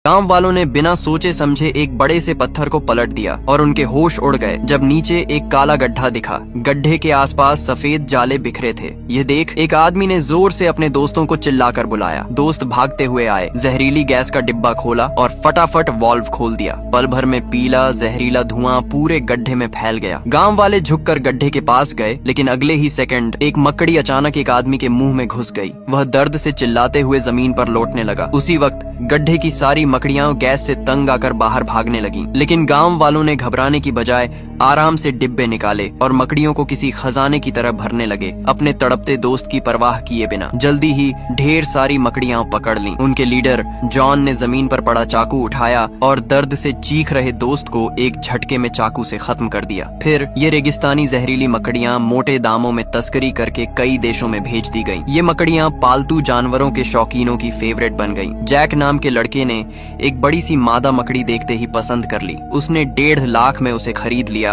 गांव वालों ने बिना सोचे समझे एक बड़े से पत्थर को पलट दिया और उनके होश उड़ गए जब नीचे एक काला गड्ढा दिखा। गड्ढे के आसपास सफेद जाले बिखरे थे। यह देख एक आदमी ने जोर से अपने दोस्तों को चिल्लाकर बुलाया। दोस्त भागते हुए आए, जहरीली गैस का डिब्बा खोला और फटाफट वाल्व खोल दिया। पल भर में पीला जहरीला धुआं पूरे गड्ढे में फैल गया। गांव वाले झुककर गड्ढे के पास गए, लेकिन अगले ही सेकंड एक मकड़ी अचानक एक आदमी के मुंह में घुस गई। वह दर्द से चिल्लाते हुए जमीन पर लौटने लगा। उसी वक्त गड्ढे की सारी मकड़ियां गैस से तंग आकर बाहर भागने लगीं। लेकिन गांव वालों ने घबराने की बजाय आराम से डिब्बे निकाले और मकड़ियों को किसी खजाने की तरह भरने लगे, अपने तड़पते दोस्त की परवाह किए बिना। जल्दी ही ढेर सारी मकड़ियां पकड़ लीं। उनके लीडर जॉन ने जमीन पर पड़ा चाकू उठाया और दर्द से चीख रहे दोस्त को एक झटके में चाकू से खत्म कर दिया। फिर ये रेगिस्तानी जहरीली मकड़ियां मोटे दामों में तस्करी करके कई देशों में भेज दी गईं। ये मकड़ियां पालतू जानवरों के शौकीनों की फेवरेट बन गईं। जैक नाम के लड़के ने एक बड़ी सी मादा मकड़ी देखते ही पसंद कर ली। उसने 1.5 लाख में उसे खरीद लिया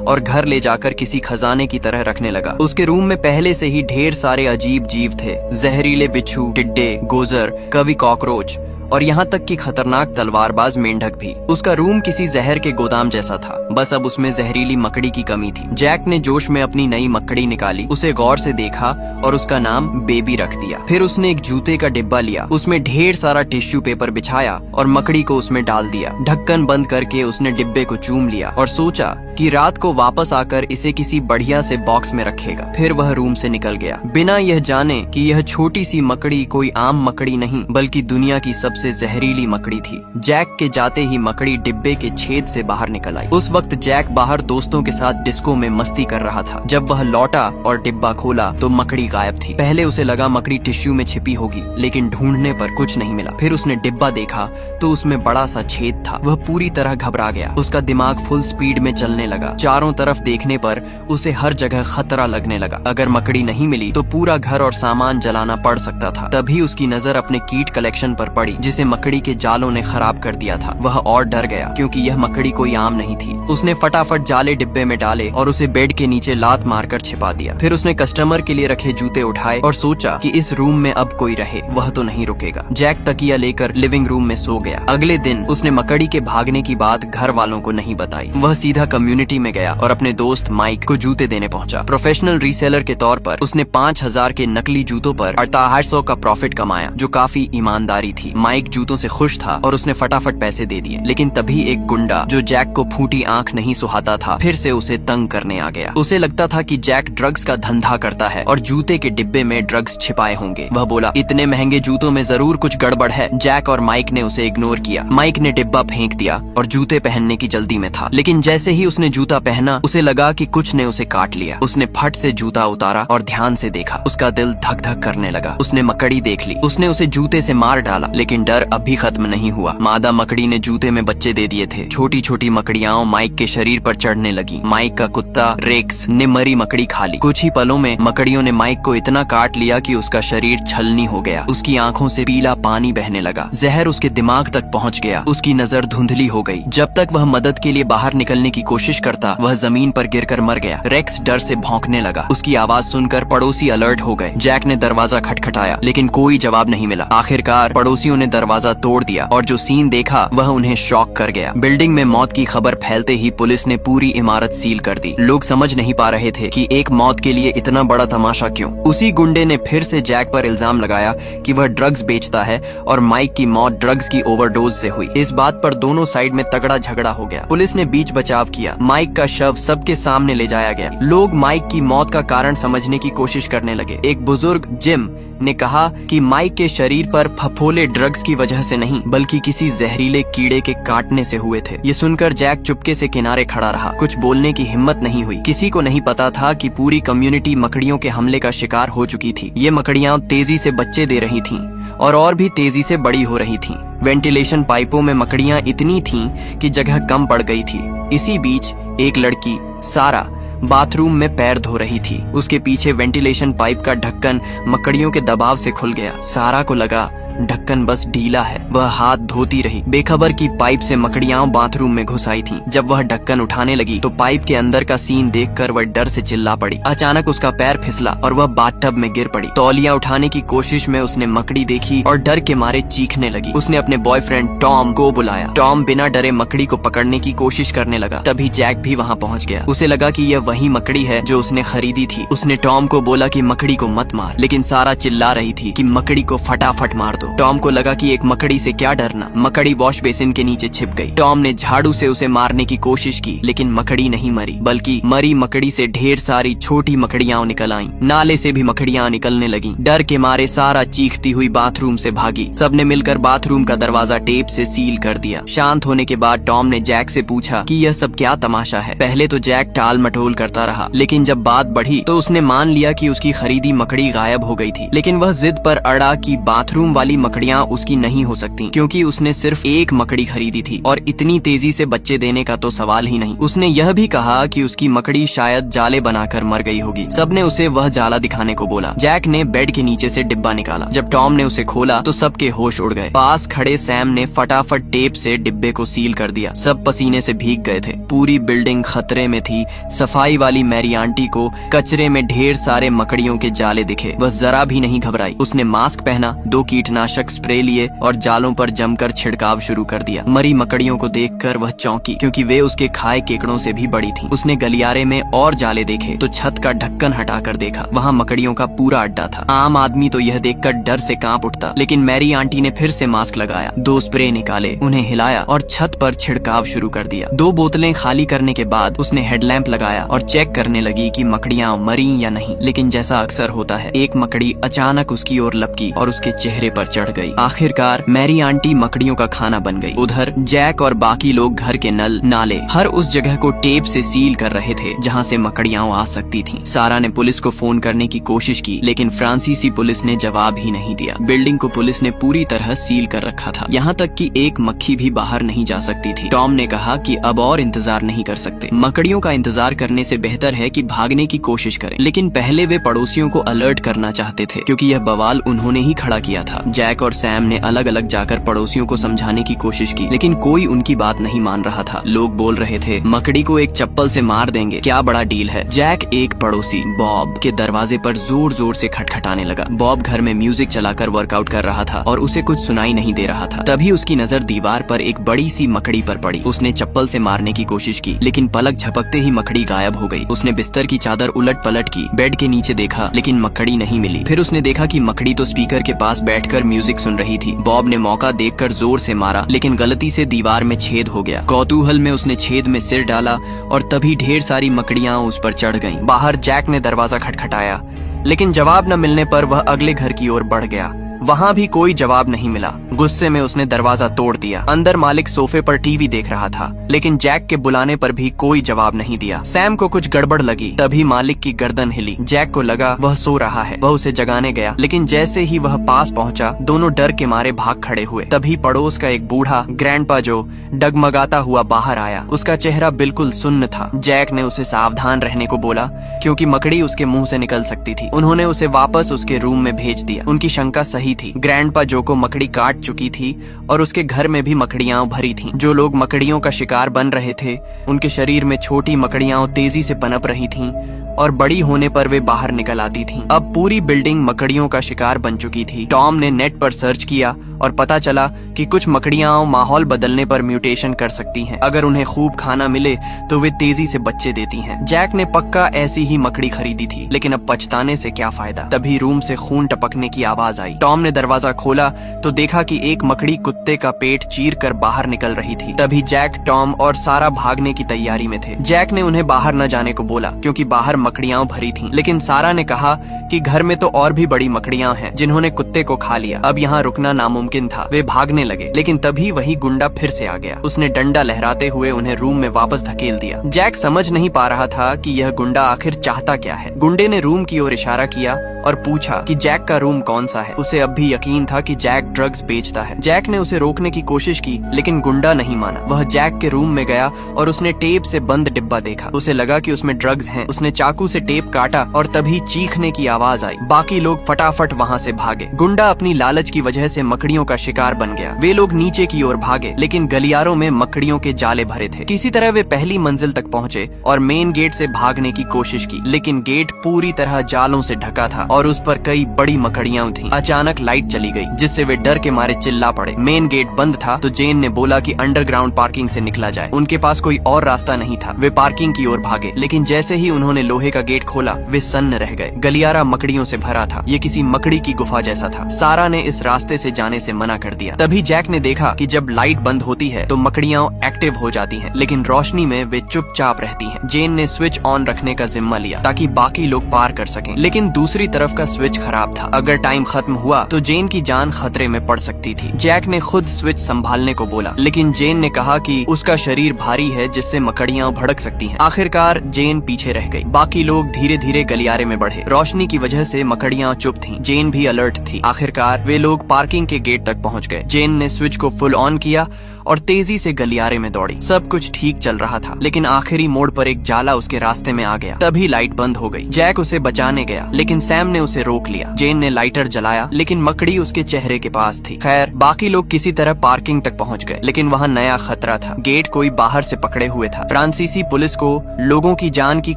और घर ले जाकर किसी खजाने की तरह रखने लगा। उसके रूम में पहले से ही ढेर सारे अजीब जीव थे, जहरीले बिच्छू, टिड्डे, गोजर, कभी कॉकरोच और यहाँ तक कि खतरनाक तलवारबाज मेंढक भी। उसका रूम किसी जहर के गोदाम जैसा था, बस अब उसमें जहरीली मकड़ी की कमी थी। जैक ने जोश में अपनी नई मकड़ी निकाली, उसे गौर से देखा और उसका नाम बेबी रख दिया। फिर उसने एक जूते का डिब्बा लिया, उसमें ढेर सारा टिश्यू पेपर बिछाया और मकड़ी को उसमें डाल दिया। ढक्कन बंद करके उसने डिब्बे को चूम लिया और सोचा कि रात को वापस आकर इसे किसी बढ़िया से बॉक्स में रखेगा। फिर वह रूम से निकल गया, बिना यह जाने कि यह छोटी सी मकड़ी कोई आम मकड़ी नहीं बल्कि दुनिया की सबसे जहरीली मकड़ी थी। जैक के जाते ही मकड़ी डिब्बे के छेद से बाहर निकल आई। उस वक्त जैक बाहर दोस्तों के साथ डिस्को में मस्ती कर रहा था। जब वह लौटा और डिब्बा खोला तो मकड़ी गायब थी। पहले उसे लगा मकड़ी टिश्यू में छिपी होगी, लेकिन ढूंढने पर कुछ नहीं मिला। फिर उसने डिब्बा देखा तो उसमें बड़ा सा छेद था। वह पूरी तरह घबरा गया, उसका दिमाग फुल स्पीड में चलने लगा। चारों तरफ देखने पर उसे हर जगह खतरा लगने लगा। अगर मकड़ी नहीं मिली तो पूरा घर और सामान जलाना पड़ सकता था। तभी उसकी नजर अपने कीट कलेक्शन पर पड़ी, जिसे मकड़ी के जालों ने खराब कर दिया था। वह और डर गया क्योंकि यह मकड़ी कोई आम नहीं थी। उसने फटाफट जाले डिब्बे में डाले और उसे बेड के नीचे लात मारकर छिपा दिया। फिर उसने कस्टमर के लिए रखे जूते उठाए और सोचा कि इस रूम में अब कोई रहे, वह तो नहीं रुकेगा। जैक तकिया लेकर लिविंग रूम में सो गया। अगले दिन उसने मकड़ी के भागने की बात घर वालों को नहीं बताई। वह सीधा कम्युनिटी में गया और अपने दोस्त माइक को जूते देने पहुंचा। प्रोफेशनल रीसेलर के तौर पर उसने 5000 के नकली जूतों पर 6800 का प्रॉफिट कमाया, जो काफी ईमानदारी थी। माइक जूतों से खुश था और उसने फटाफट पैसे दे दिए। लेकिन तभी एक गुंडा जो जैक को फूटी आंख नहीं सुहाता था, फिर से उसे तंग करने आ गया। उसे लगता था कि जैक ड्रग्स का धंधा करता है और जूते के डिब्बे में ड्रग्स छिपाए होंगे। वह बोला, इतने महंगे जूतों में जरूर कुछ गड़बड़ है। जैक और माइक ने उसे इग्नोर किया। माइक ने डिब्बा फेंक दिया और जूते पहनने की जल्दी में था। लेकिन जैसे ही उसने जूता पहना उसे लगा कि कुछ ने उसे काट लिया। उसने फट से जूता उतारा और ध्यान से देखा। उसका दिल धक धक करने लगा। उसने मकड़ी देख ली। उसने उसे जूते से मार डाला, लेकिन डर अभी खत्म नहीं हुआ। मादा मकड़ी ने जूते में बच्चे दे दिए थे। छोटी छोटी मकड़ियां माइक के शरीर पर चढ़ने लगी। माइक का कुत्ता रेक्स ने मरी मकड़ी खा ली। कुछ ही पलों में मकड़ियों ने माइक को इतना काट लिया कि उसका शरीर छलनी हो गया। उसकी आंखों से पीला पानी बहने लगा। जहर उसके दिमाग तक पहुंच गया। उसकी नजर धुंधली हो गई। जब तक वह मदद के लिए बाहर निकलने की कोशिश करता, वह जमीन पर गिरकर मर गया। रेक्स डर से भौंकने लगा। उसकी आवाज सुनकर पड़ोसी अलर्ट हो गए। जैक ने दरवाजा खटखटाया, लेकिन कोई जवाब नहीं मिला। आखिरकार पड़ोसियों ने दरवाजा तोड़ दिया और जो सीन देखा वह उन्हें शॉक कर गया। बिल्डिंग में मौत की खबर फैलते ही पुलिस ने पूरी इमारत सील कर दी। लोग समझ नहीं पा रहे थे कि एक मौत के लिए इतना बड़ा तमाशा क्यों। उसी गुंडे ने फिर से जैक पर इल्जाम लगाया कि वह ड्रग्स बेचता है और माइक की मौत ड्रग्स की ओवरडोज से हुई। इस बात पर दोनों साइड में तगड़ा झगड़ा हो गया। पुलिस ने बीच बचाव किया। माइक का शव सबके सामने ले जाया गया। लोग माइक की मौत का कारण समझने की कोशिश करने लगे। एक बुजुर्ग जिम ने कहा कि माइक के शरीर पर फफोले ड्रग्स की वजह से नहीं बल्कि किसी जहरीले कीड़े के काटने से हुए थे। ये सुनकर जैक चुपके से किनारे खड़ा रहा। कुछ बोलने की हिम्मत नहीं हुई। किसी को नहीं पता था कि पूरी कम्युनिटी मकड़ियों के हमले का शिकार हो चुकी थी। ये मकड़ियां तेजी से बच्चे दे रही थीं और भी तेजी से बड़ी हो रही थीं। वेंटिलेशन पाइपों में मकड़ियां इतनी थीं कि जगह कम पड़ गई थी। इसी बीच एक लड़की सारा बाथरूम में पैर धो रही थी। उसके पीछे वेंटिलेशन पाइप का ढक्कन मकड़ियों के दबाव से खुल गया। सारा को लगा ढक्कन बस ढीला है। वह हाथ धोती रही, बेखबर की पाइप से मकड़ियां बाथरूम में घुस आई थीं। जब वह ढक्कन उठाने लगी तो पाइप के अंदर का सीन देखकर वह डर से चिल्ला पड़ी। अचानक उसका पैर फिसला और वह बाथटब में गिर पड़ी। तौलिया उठाने की कोशिश में उसने मकड़ी देखी और डर के मारे चीखने लगी। उसने अपने बॉयफ्रेंड टॉम को बुलाया। टॉम बिना डरे मकड़ी को पकड़ने की कोशिश करने लगा। तभी जैक भी वहाँ पहुँच गया। उसे लगा कि यह वही मकड़ी है जो उसने खरीदी थी। उसने टॉम को बोला कि मकड़ी को मत मार, लेकिन सारा चिल्ला रही थी कि मकड़ी को फटाफट मार दो। टॉम को लगा कि एक मकड़ी से क्या डरना। मकड़ी वॉश बेसिन के नीचे छिप गई। टॉम ने झाड़ू से उसे मारने की कोशिश की, लेकिन मकड़ी नहीं मरी, बल्कि मरी मकड़ी से ढेर सारी छोटी मकड़ियां निकल आईं। नाले से भी मकड़ियां निकलने लगीं। डर के मारे सारा चीखती हुई बाथरूम से भागी। सबने मिलकर बाथरूम का दरवाजा टेप से सील कर दिया। शांत होने के बाद टॉम ने जैक से पूछा कि यह सब क्या तमाशा है। पहले तो जैक टाल मटोल करता रहा, लेकिन जब बात बढ़ी तो उसने मान लिया कि उसकी खरीदी मकड़ी गायब हो गई थी। लेकिन वह जिद पर अड़ा कि बाथरूम वाली मकड़ियां उसकी नहीं हो सकती, क्योंकि उसने सिर्फ एक मकड़ी खरीदी थी और इतनी तेजी से बच्चे देने का तो सवाल ही नहीं। उसने यह भी कहा कि उसकी मकड़ी शायद जाले बनाकर मर गई होगी। सबने उसे वह जाला दिखाने को बोला। जैक ने बेड के नीचे से डिब्बा निकाला। जब टॉम ने उसे खोला तो सबके होश उड़ गए। पास खड़े सैम ने फटाफट टेप से डिब्बे को सील कर दिया। सब पसीने से भीग गए थे। पूरी बिल्डिंग खतरे में थी। सफाई वाली मैरी आंटी को कचरे में ढेर सारे मकड़ियों के जाले दिखे। वह जरा भी नहीं घबराई। उसने मास्क पहना, 2 कीटनाशक स्प्रे लिए और जालों पर जमकर छिड़काव शुरू कर दिया। मरी मकड़ियों को देखकर वह चौंकी, क्योंकि वे उसके खाए केकड़ों से भी बड़ी थीं। उसने गलियारे में और जाले देखे तो छत का ढक्कन हटाकर देखा। वहाँ मकड़ियों का पूरा अड्डा था। आम आदमी तो यह देखकर डर से कांप उठता, लेकिन मैरी आंटी ने फिर से मास्क लगाया, 2 स्प्रे निकाले, उन्हें हिलाया और छत पर छिड़काव शुरू कर दिया। 2 बोतलें खाली करने के बाद उसने हेडलैंप लगाया और चेक करने लगी कि मकड़ियां मरी या नहीं। लेकिन जैसा अक्सर होता है, एक मकड़ी अचानक उसकी ओर लपकी और उसके चेहरे पर चढ़ गई। आखिरकार मैरी आंटी मकड़ियों का खाना बन गई। उधर जैक और बाकी लोग घर के नल, नाले, हर उस जगह को टेप से सील कर रहे थे जहाँ से मकड़ियां आ सकती थीं। सारा ने पुलिस को फोन करने की कोशिश की, लेकिन फ्रांसीसी पुलिस ने जवाब ही नहीं दिया। बिल्डिंग को पुलिस ने पूरी तरह सील कर रखा था, यहाँ तक कि एक मक्खी भी बाहर नहीं जा सकती थी। टॉम ने कहा कि अब और इंतजार नहीं कर सकते। मकड़ियों का इंतजार करने से बेहतर है कि भागने की कोशिश करें। लेकिन पहले वे पड़ोसियों को अलर्ट करना चाहते थे, क्योंकि यह बवाल उन्होंने ही खड़ा किया था। जैक और सैम ने अलग अलग जाकर पड़ोसियों को समझाने की कोशिश की, लेकिन कोई उनकी बात नहीं मान रहा था। लोग बोल रहे थे, मकड़ी को एक चप्पल से मार देंगे, क्या बड़ा डील है। जैक एक पड़ोसी बॉब के दरवाजे पर जोर जोर से खटखटाने लगा। बॉब घर में म्यूजिक चलाकर वर्कआउट कर रहा था और उसे कुछ सुनाई नहीं दे रहा था। तभी उसकी नजर दीवार पर एक बड़ी सी मकड़ी पर पड़ी। उसने चप्पल से मारने की कोशिश की, लेकिन पलक झपकते ही मकड़ी गायब हो गई। उसने बिस्तर की चादर उलट पलट की, बेड के नीचे देखा, लेकिन मकड़ी नहीं मिली। फिर उसने देखा कि मकड़ी तो स्पीकर के पास बैठकर म्यूजिक सुन रही थी। बॉब ने मौका देखकर जोर से मारा, लेकिन गलती से दीवार में छेद हो गया। कौतूहल में उसने छेद में सिर डाला और तभी ढेर सारी मकड़ियां उस पर चढ़ गईं। बाहर जैक ने दरवाजा खटखटाया, लेकिन जवाब न मिलने पर वह अगले घर की ओर बढ़ गया। वहाँ भी कोई जवाब नहीं मिला। गुस्से में उसने दरवाजा तोड़ दिया। अंदर मालिक सोफे पर टीवी देख रहा था, लेकिन जैक के बुलाने पर भी कोई जवाब नहीं दिया। सैम को कुछ गड़बड़ लगी। तभी मालिक की गर्दन हिली। जैक को लगा वह सो रहा है। वह उसे जगाने गया, लेकिन जैसे ही वह पास पहुंचा, दोनों डर के मारे भाग खड़े हुए। तभी पड़ोस का एक बूढ़ा ग्रैंडपा जो डगमगाता हुआ बाहर आया। उसका चेहरा बिल्कुल सुन्न था। जैक ने उसे सावधान रहने को बोला, क्योंकि मकड़ी उसके मुंह से निकल सकती थी। उन्होंने उसे वापस उसके रूम में भेज दिया। उनकी शंका सही थी। ग्रैंडपा जो को मकड़ी काट चुकी थी और उसके घर में भी मकड़ियां भरी थीं। जो लोग मकड़ियों का शिकार बन रहे थे, उनके शरीर में छोटी मकड़ियां तेजी से पनप रही थीं और बड़ी होने पर वे बाहर निकल आती थीं। अब पूरी बिल्डिंग मकड़ियों का शिकार बन चुकी थी। टॉम ने नेट पर सर्च किया और पता चला कि कुछ मकड़ियां माहौल बदलने पर म्यूटेशन कर सकती हैं। अगर उन्हें खूब खाना मिले तो वे तेजी से बच्चे देती हैं। जैक ने पक्का ऐसी ही मकड़ी खरीदी थी, लेकिन अब पछताने से क्या फायदा। तभी रूम से खून टपकने की आवाज आई। टॉम ने दरवाजा खोला तो देखा कि एक मकड़ी कुत्ते का पेट चीर कर बाहर निकल रही थी। तभी जैक, टॉम और सारा भागने की तैयारी में थे। जैक ने उन्हें बाहर न जाने को बोला, क्योंकि बाहर मकड़ियां भरी थीं। लेकिन सारा ने कहा कि घर में तो और भी बड़ी मकड़ियां हैं जिन्होंने कुत्ते को खा लिया। अब यहाँ रुकना नामुमकिन था। वे भागने लगे, लेकिन तभी वही गुंडा फिर से आ गया। उसने डंडा लहराते हुए उन्हें रूम में वापस धकेल दिया। जैक समझ नहीं पा रहा था कि यह गुंडा आखिर चाहता क्या है। गुंडे ने रूम की ओर इशारा किया और पूछा कि जैक का रूम कौन सा है। उसे अब भी यकीन था कि जैक ड्रग्स बेचता है। जैक ने उसे रोकने की कोशिश की, लेकिन गुंडा नहीं माना। वह जैक के रूम में गया और उसने टेप से बंद डिब्बा देखा। उसे लगा कि उसमें ड्रग्स हैं। उसने चाकू से टेप काटा और तभी चीखने की आवाज आई। बाकी लोग फटाफट वहाँ से भागे। गुंडा अपनी लालच की वजह से मकड़ियों का शिकार बन गया। वे लोग नीचे की ओर भागे, लेकिन गलियारों में मकड़ियों के जाले भरे थे। किसी तरह वे पहली मंजिल तक पहुँचे और मेन गेट से भागने की कोशिश की, लेकिन गेट पूरी तरह जालों से ढका था और उस पर कई बड़ी मकड़ियां थीं। अचानक लाइट चली गई, जिससे वे डर के मारे चिल्ला पड़े। मेन गेट बंद था तो जेन ने बोला कि अंडरग्राउंड पार्किंग से निकला जाए। उनके पास कोई और रास्ता नहीं था। वे पार्किंग की ओर भागे, लेकिन जैसे ही उन्होंने लोहे का गेट खोला, वे सन्न रह गए। गलियारा मकड़ियों से भरा था। ये किसी मकड़ी की गुफा जैसा था। सारा ने इस रास्ते से जाने से मना कर दिया। तभी जैक ने देखा कि जब लाइट बंद होती है तो मकड़ियां एक्टिव हो जाती हैं, लेकिन रोशनी में वे चुपचाप रहती हैं। जेन ने स्विच ऑन रखने का जिम्मा लिया ताकि बाकी लोग पार कर सकें, लेकिन दूसरी तरफ का स्विच खराब था। अगर टाइम खत्म हुआ तो जेन की जान खतरे में पड़ सकती थी। जैक ने खुद स्विच संभालने को बोला, लेकिन जेन ने कहा कि उसका शरीर भारी है, जिससे मकड़ियां भड़क सकती हैं। आखिरकार जेन पीछे रह गई। बाकी लोग धीरे धीरे गलियारे में बढ़े। रोशनी की वजह से मकड़ियां चुप थीं। जेन भी अलर्ट थी। आखिरकार वे लोग पार्किंग के गेट तक पहुंच गए। जेन ने स्विच को फुल ऑन किया और तेजी से गलियारे में दौड़ी। सब कुछ ठीक चल रहा था, लेकिन आखिरी मोड़ पर एक जाला उसके रास्ते में आ गया। तभी लाइट बंद हो गई। जैक उसे बचाने गया, लेकिन सैम ने उसे रोक लिया। जेन ने लाइटर जलाया, लेकिन मकड़ी उसके चेहरे के पास थी। खैर, बाकी लोग किसी तरह पार्किंग तक पहुंच गए, लेकिन वहाँ नया खतरा था। गेट कोई बाहर से पकड़े हुए था। फ्रांसीसी पुलिस को लोगों की जान की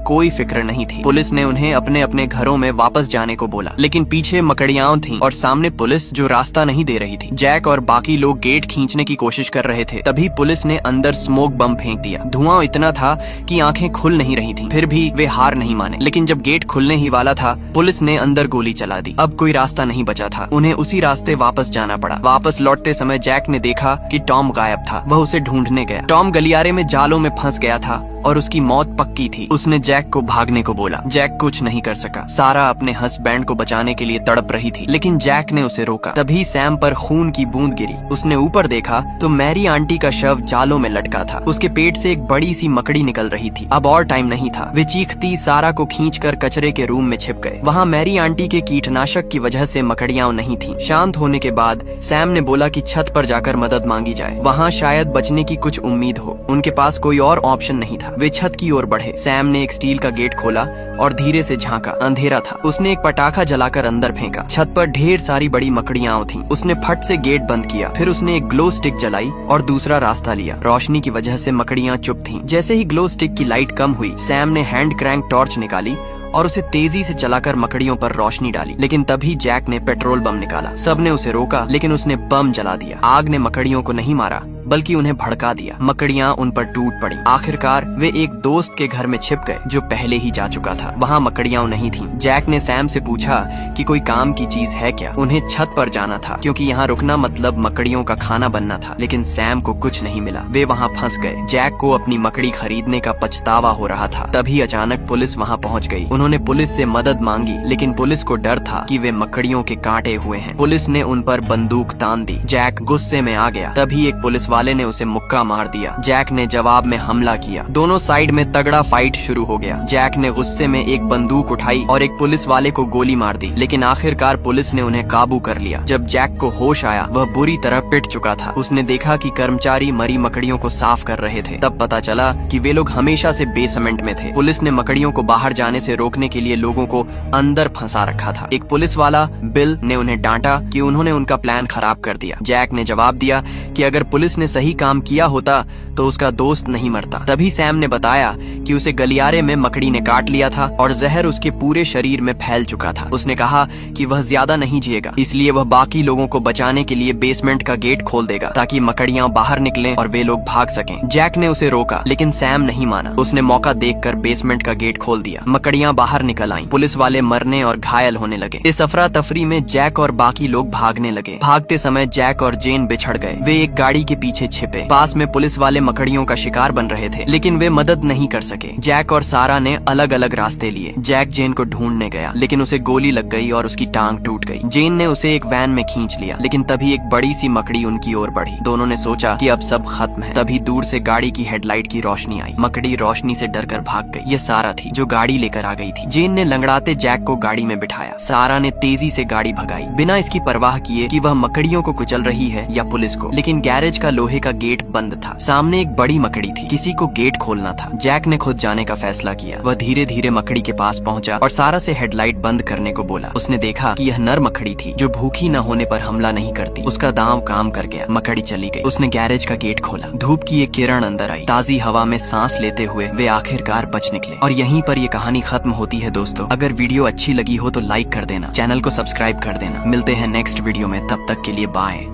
कोई फिक्र नहीं थी। पुलिस ने उन्हें अपने अपने घरों में वापस जाने को बोला, लेकिन पीछे मकड़ियां थीं और सामने पुलिस जो रास्ता नहीं दे रही थी। जैक और बाकी लोग गेट खींचने की कोशिश कर रहे थे। तभी पुलिस ने अंदर स्मोक बम फेंक दिया। धुआं इतना था कि आंखें खुल नहीं रही थीं। फिर भी वे हार नहीं माने, लेकिन जब गेट खुलने ही वाला था, पुलिस ने अंदर गोली चला दी। अब कोई रास्ता नहीं बचा था। उन्हें उसी रास्ते वापस जाना पड़ा। वापस लौटते समय जैक ने देखा कि टॉम गायब था। वह उसे ढूंढने गया। टॉम गलियारे में जालों में फंस गया था और उसकी मौत पक्की थी। उसने जैक को भागने को बोला। जैक कुछ नहीं कर सका। सारा अपने हस्बैंड को बचाने के लिए तड़प रही थी, लेकिन जैक ने उसे रोका। तभी सैम पर खून की बूंद गिरी। उसने ऊपर देखा तो मैरी आंटी का शव जालों में लटका था। उसके पेट से एक बड़ी सी मकड़ी निकल रही थी। अब और टाइम नहीं था। वे चीखती सारा को खींचकर कचरे के रूम में छिप गए। वहाँ मैरी आंटी के कीटनाशक की वजह से मकड़ियां नहीं थीं। शांत होने के बाद सैम ने बोला कि छत पर जाकर मदद मांगी जाए। वहाँ शायद बचने की कुछ उम्मीद हो। उनके पास कोई और ऑप्शन नहीं था। वे छत की ओर बढ़े। सैम ने एक स्टील का गेट खोला और धीरे से झांका। अंधेरा था। उसने एक पटाखा जलाकर अंदर फेंका। छत पर ढेर सारी बड़ी मकड़ियां थीं। उसने फट से गेट बंद किया। फिर उसने एक ग्लो स्टिक जलाई और दूसरा रास्ता लिया। रोशनी की वजह से मकड़ियां चुप थीं। जैसे ही ग्लो स्टिक की लाइट कम हुई, सैम ने हैंड क्रैंक टॉर्च निकाली और उसे तेजी से चलाकर मकड़ियों पर रोशनी डाली। लेकिन तभी जैक ने पेट्रोल बम निकाला। सबने उसे रोका, लेकिन उसने बम जला दिया। आग ने मकड़ियों को नहीं मारा, बल्कि उन्हें भड़का दिया। मकड़ियां उन पर टूट पड़ी। आखिरकार वे एक दोस्त के घर में छिप गए जो पहले ही जा चुका था। वहाँ मकड़ियां नहीं थीं। जैक ने सैम से पूछा कि कोई काम की चीज है क्या। उन्हें छत पर जाना था, क्योंकि यहाँ रुकना मतलब मकड़ियों का खाना बनना था। लेकिन सैम को कुछ नहीं मिला। वे वहाँ फंस गए। जैक को अपनी मकड़ी खरीदने का पछतावा हो रहा था। तभी अचानक पुलिस वहाँ पहुँच गई। उन्होंने पुलिस से मदद मांगी, लेकिन पुलिस को डर था कि वे मकड़ियों के कांटे हुए हैं। पुलिस ने उन पर बंदूक तान दी। जैक गुस्से में आ गया। तभी एक पुलिस वाले ने उसे मुक्का मार दिया। जैक ने जवाब में हमला किया। दोनों साइड में तगड़ा फाइट शुरू हो गया। जैक ने गुस्से में एक बंदूक उठाई और एक पुलिस वाले को गोली मार दी, लेकिन आखिरकार पुलिस ने उन्हें काबू कर लिया। जब जैक को होश आया, वह बुरी तरह पिट चुका था। उसने देखा कि कर्मचारी मरी मकड़ियों को साफ कर रहे थे। तब पता चला कि वे लोग हमेशा से बेसमेंट में थे। पुलिस ने मकड़ियों को बाहर जाने से रोकने के लिए लोगों को अंदर फंसा रखा था। एक पुलिस वाला बिल ने उन्हें डांटा कि उन्होंने उनका प्लान खराब कर दिया। जैक ने जवाब दिया कि अगर पुलिस ने सही काम किया होता तो उसका दोस्त नहीं मरता। तभी सैम ने बताया कि उसे गलियारे में मकड़ी ने काट लिया था और जहर उसके पूरे शरीर में फैल चुका था। उसने कहा कि वह ज्यादा नहीं जिएगा, इसलिए वह बाकी लोगों को बचाने के लिए बेसमेंट का गेट खोल देगा ताकि मकड़ियां बाहर निकलें और वे लोग भाग सकें। जैक ने उसे रोका, लेकिन सैम नहीं माना। उसने मौका देखकर बेसमेंट का गेट खोल दिया। मकड़ियां बाहर निकल आईं। पुलिस वाले मरने और घायल होने लगे। इस अफरा तफरी में जैक और बाकी लोग भागने लगे। भागते समय जैक और जेन बिछड़ गए। वे एक गाड़ी के पीछे पीछे छिपे। पास में पुलिस वाले मकड़ियों का शिकार बन रहे थे, लेकिन वे मदद नहीं कर सके। जैक और सारा ने अलग अलग रास्ते लिए। जैक जेन को ढूंढने गया, लेकिन उसे गोली लग गई और उसकी टांग टूट गई। जेन ने उसे एक वैन में खींच लिया, लेकिन तभी एक बड़ी सी मकड़ी उनकी ओर बढ़ी। दोनों ने सोचा कि अब सब खत्म है। तभी दूर से गाड़ी की हेडलाइट की रोशनी आई। मकड़ी रोशनी से डरकर भाग गई। ये सारा थी जो गाड़ी लेकर आ गई थी। जेन ने लंगड़ाते जैक को गाड़ी में बिठाया। सारा ने तेजी से गाड़ी भगाई, बिना इसकी परवाह किए कि वह मकड़ियों को कुचल रही है या पुलिस को। लेकिन गैरेज का लोहे का गेट बंद था। सामने एक बड़ी मकड़ी थी। किसी को गेट खोलना था। जैक ने खुद जाने का फैसला किया। वह धीरे धीरे मकड़ी के पास पहुंचा और सारा से हेडलाइट बंद करने को बोला। उसने देखा कि यह नर मकड़ी थी जो भूखी न होने पर हमला नहीं करती। उसका दांव काम कर गया। मकड़ी चली गई। उसने गैरेज का गेट खोला। धूप की एक किरण अंदर आई। ताजी हवा में सांस लेते हुए वे आखिरकार बच निकले। और यहीं पर ये कहानी खत्म होती है दोस्तों। अगर वीडियो अच्छी लगी हो तो लाइक कर देना, चैनल को सब्सक्राइब कर देना। मिलते हैं नेक्स्ट वीडियो में, तब तक के लिए बाय।